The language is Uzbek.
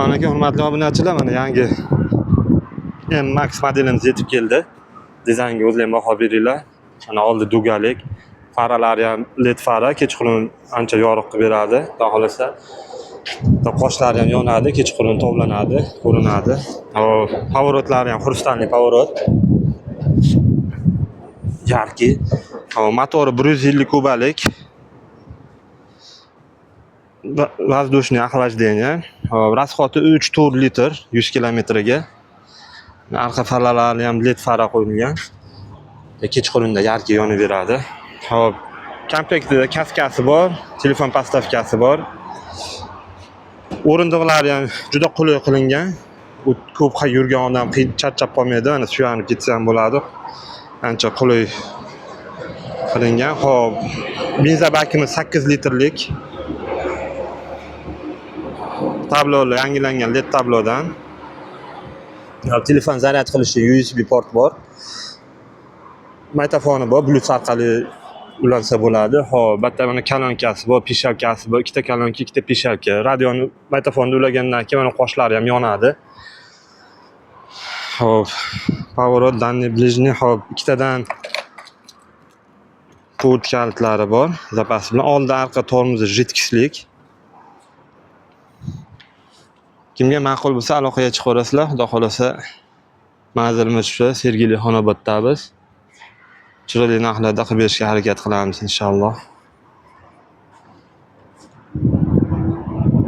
Assalomu alaykum hurmatli obunachilar. Mana yangi M-Max modelimiz yetib keldi. Dizaynga o'zlaring baho beringlar. Mana oldi dugalik, faralari ham LED fara, kechqurun ancha yorug' qilib beradi. Xudo xolasa. Qoshlari ham yonadi, kechqurun tovlanadi, ko'rinadi. Pavorotlari ham xrustalniy pavorot. Yarki. Motori 150 kubalik. Воздушный охлаждение. Расхodi 3-4 litr 100 kilometrga. Arqa faralari ham LED fara qo'yilgan. Kechqurunda yarki yonib beradi. Hop, komlektida kaskasi bor, telefon postavkasi bor. O'rindiqlari ham juda qulay qilingan. Ko'p yurgan odam charchab qolmaydi, ana suyanib ketsa ham bo'ladi. Ancha qulay qilingan. Hop, benzin bakimiz 8 litrlik. Tablolar yangilangan LED tablodan. Telefon zaryad qilishi USB port bor. Mikrofoni bor, Bluetooth orqali ulansa bo'ladi. Hop, bitta mana kalonkasi bor, pishalkasi bor, ikkita kalonka, ikkita pishalka. Radioni mikrofonni ulagandan keyin mana qoshlari ham yonadi. Hop, поворот, дальний, ближний, hop, ikkitadan pult kalitlari bor. Zapas bilan oldi arqa tormozi jidkislik. Kimga ma'qul bo'lsa aloqaga chiqaverasizlar. Xudo xolasa manzilimiz shu, Sergeli Xonobodda biz. Chiroyli narxlarda qilib berishga harakat qilamiz inshaalloh.